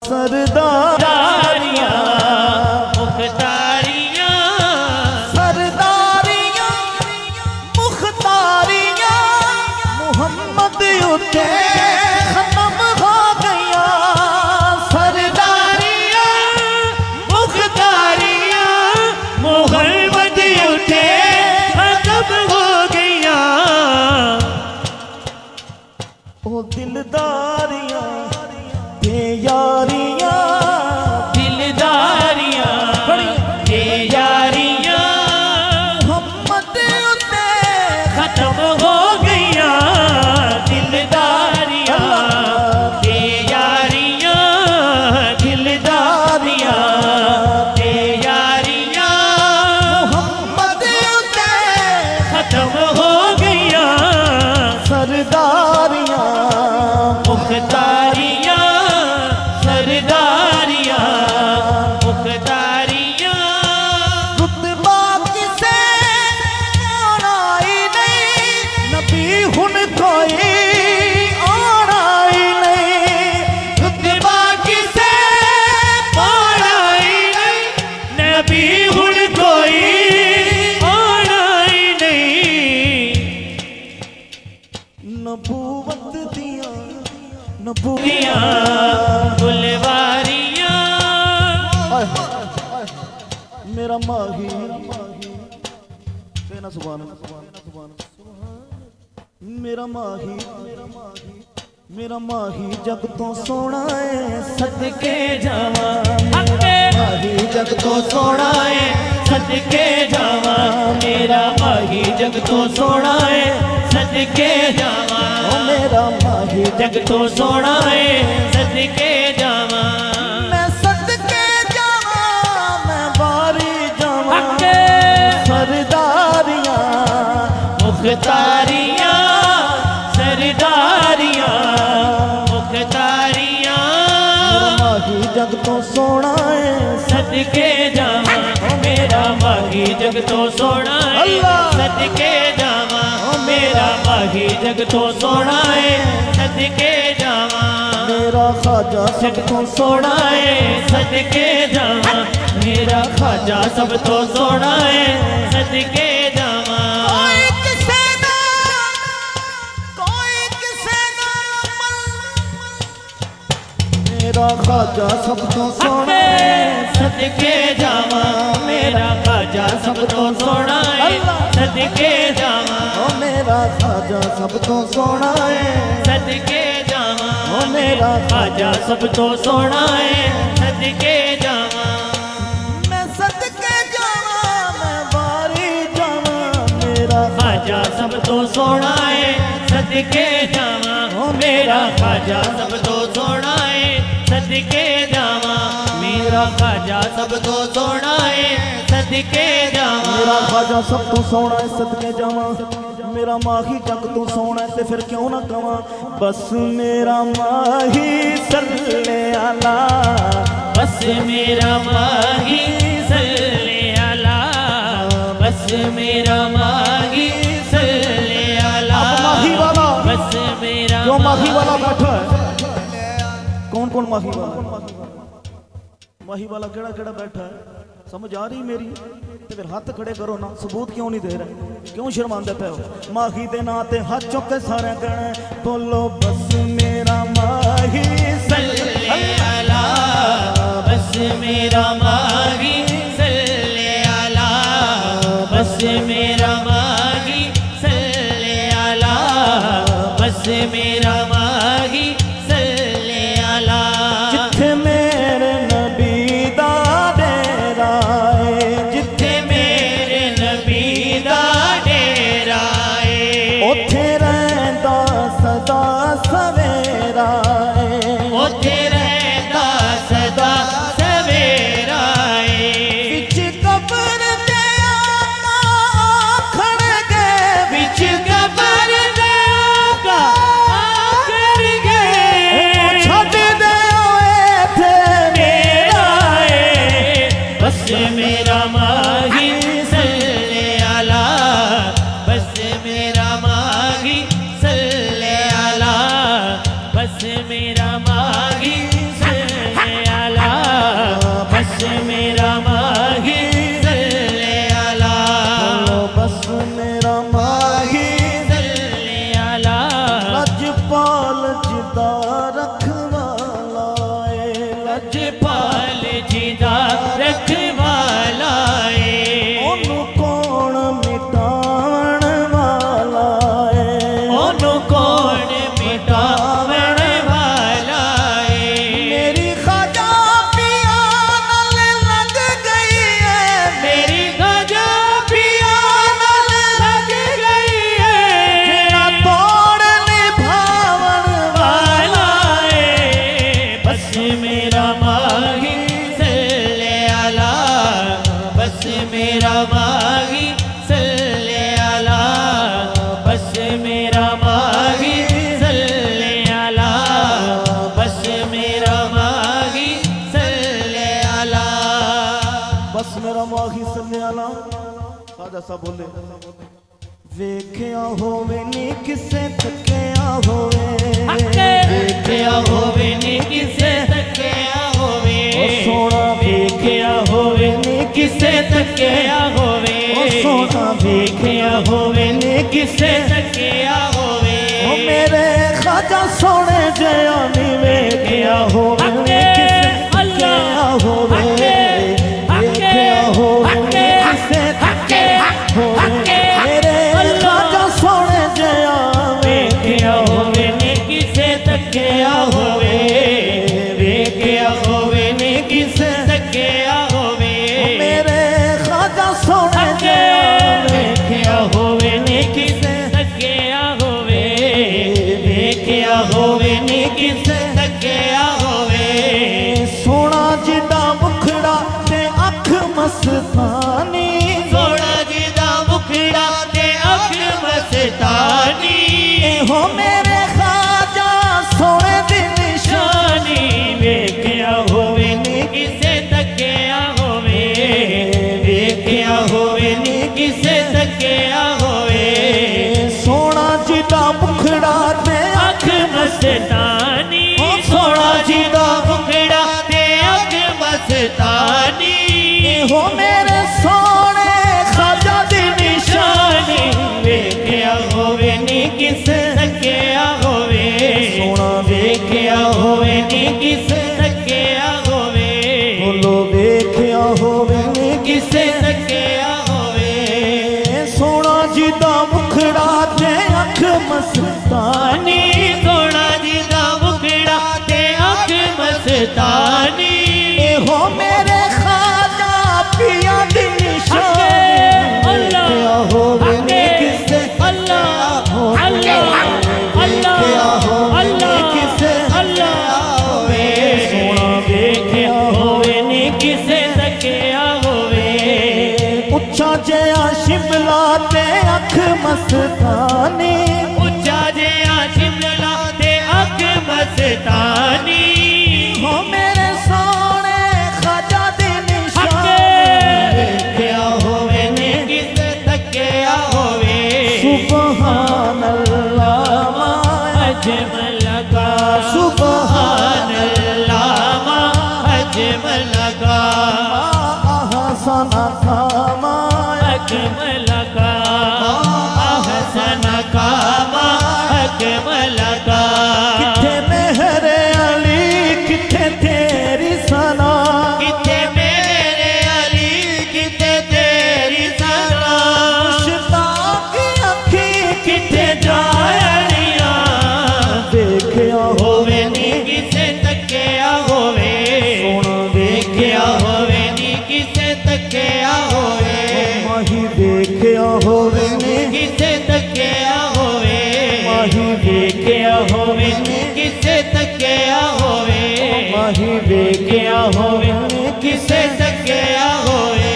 सरदारियां मुख्तारियां सरदारियां मुख्तारियां मोहम्मद उते खत्म हो गया सरदारियां मुख्तारियां मोहम्मद उते खत्म हो गया ओ दिलदारियां यारियां दिलदारियां ये यारियां मोहम्मद उते खत्म हो गईया दिलदारियां ये यारियां दिलदारियां ये यारियां मोहम्मद उते खत्म हो गईया सरदारियां मुख्तारियां गुलवारियां मेरा माही कहना सुभान मेरा माही जग तो सोना है सदके जावा माही जग तो सोना है सदके जावा मेरा माही जग तो सोना है सदके जावा मेरा माही जग तो सोना है सदके जावा मैं सदके जावा मैं बारी जावा सरदारियां मुख्तारियां सरदारियां मुख्तारियां माही जग तो सोना है सदके जावा मेरा माही जग तो सोना है सदके जावा मेरा माही जग तो सोना है सदके जावा मेरा ख्वाजा सब तो सोना है सदके जावा मेरा ख्वाजा सब तो सोना है सदके जावा मेरा ख्वाजा सब तो सोना है सदके जावा मेरा ख्वाजा सब तो सोना है सदके जावा मेरा ख्वाजा सब तो सोना है सदके जावा मेरा ख्वाजा सब तो सोना है सदके जावा मैं सदके जावा मैं बारी जावा मेरा ख्वाजा सब तो सोना है सदके जावा मेरा ख्वाजा सब तो सोना है सदके जावा मेरा ख्वाजा सब तो सोना है सदके जावा मेरा ख्वाजा सब तो सोना है सदके जावा मेरा माही जग तो सोना है ते फिर क्यों ना कवा बस मेरा माही सल्ले अला बस मेरा माही सल्ले अला बस मेरा माही सल्ले अला माही वाला बस मेरा जो माही वाला बैठा है कौन कौन माही वाला केड़ा केड़ा बैठा है समझ आ रही मेरी ते फिर हाथ खड़े करो ना सबूत क्यों नहीं दे रहे क्यों शर्मांदे पे हो माही दे नां ते हाथ चुक के सारे कहना बोलो बस मेरा माही सल्ले अला बस मेरा माही सल्ले अला बस मेरा माही सल्ले अला बस मेरा माही सल्ले अला जिथे मेरे नबी दा डेरा है जिथे मेरे नबी दा डेरा है ओथे रहंदा सदा सवेरा है ओथे रहंदा सदा सवेरा है विच कब्र ते आका मेरा माही सल्ले अला, बस मेरा माही सल्ले अला, लजपाल जिदा रखवाला ए, लजपाल जिदा रखवाला ए, ओनू कौन मिटावण वाला ए, ओनू कौन मिटावण वाला ए, मेरी ख्वाजा पिया नाल लग गई है, मेरी ख्वाजा पिया नाल लग गई है, तेरा तोड़ निभावण वाला ए, बस मेरा माही सल्ले अला, बस मेरा माही सल्ले अला, बस मेरा माही सल्ले अला, बस मेरा माही सल्ले अला। बस मेरा माही सल्ले अला। ख्वाजा साहब बोले वेख्या होवे नी किसे तकिया होवे, वेख्या होवे नी किसे तकिया होवे, ओ सोना वेख्या होवे नी किसे तकिया होवे, ओ सोना वेख्या होवे नी किसे तकिया होवे, ओ मेरे ख्वाजा सोने जया नी वेख्या होवे नी किसे तकिया होवे, वेख्या होवे नी किसे तकिया होवे, मेरे ख्वाजा सोने जया वेख्या होवे नी किसे तकिया होवे, वेख्या होवे नी किसे तकिया होवे, मेरे ख्वाजा सोने जया वेख्या होवे नी किसे तकिया होवे, वेख्या होवे नी किसे तकिया होवे, सोना जिदा मुखड़ा ते अख मस्तानी, सोना जिदा मुखड़ा ते अख मस्तानी, हो मेरे ख्वाजा सोने दी निशानी, शानी वेख्या होवे नी किसे तकिया होवे, वेख्या होवे नी किसे तकिया होवे, सोना जिदा मुखड़ा ते अख मस्तानी, सोना जिदा मुखड़ा ते अख मस्तानी, हो मेरे सोने ख्वाजा दी निशानी, शानी वेख्या होवे नी किसे तकिया होवे, सोना वेख्या होवे नी किसे तकिया होवे, बोलो वेख्या होवे नी किसे तकिया होवे, सोना जिदा मुखड़ा ते अख मस्तानी, तानी सोना जिदा मुखड़ा ते अख मस्तानी, हो मेरे ख्वाजा पिया दी निशानी, अल्लाह वेख्या होवे नी किसे अल्लाह वेख्या होवे नी किसे होवे, सोना वेख्या होवे नी किसे तकिया होवे, उच्चा जया शिमला ते अख मस्तानी, उच्चा जिया शिमला ते अख मस्तानी, हो मेरे सोने ख्वाजा दी निशानी, वेख्या होवे नी किसे तकिया होवे, सुभान अल्लाह माया अजमल का सुभान अल्लाह अजमल का अहसन का माया अकमल का हसन का अकमल का, किथे मेहर अली किथे तेरी सना, किथे मेरे अली किथे तेरी सना, मुश्ताक अखी किथे जायनिया, देखया होवे नी किसे तकिया होवे, सोना वेख्या होवे नी किसे तकिया होवे, माही देखया होवे नी किसे तकिया होवे, माही वेख्या होवे नी किसे तकिया होवे, माही वेख्या होवे नी किसे तकिया होवे,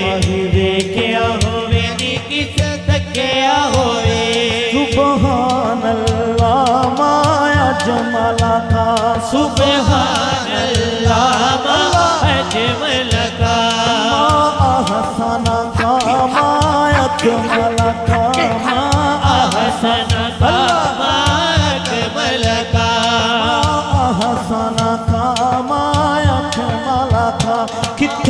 माही वेख्या होवे नी किसे तकिया होवे, सुभान अल्लाह माया जमाला का सुभान अल्लाह अजमल का, अहसन का माया जमाला का हसन का अकमल का, अहसन का माया जमाला का, किथे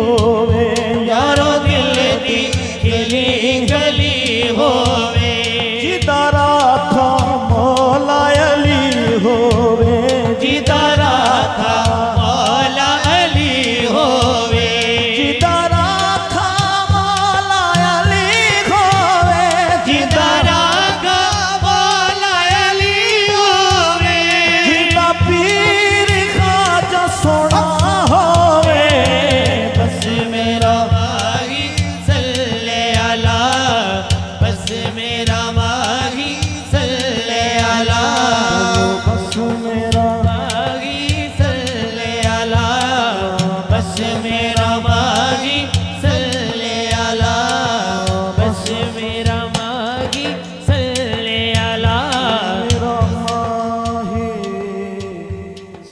हो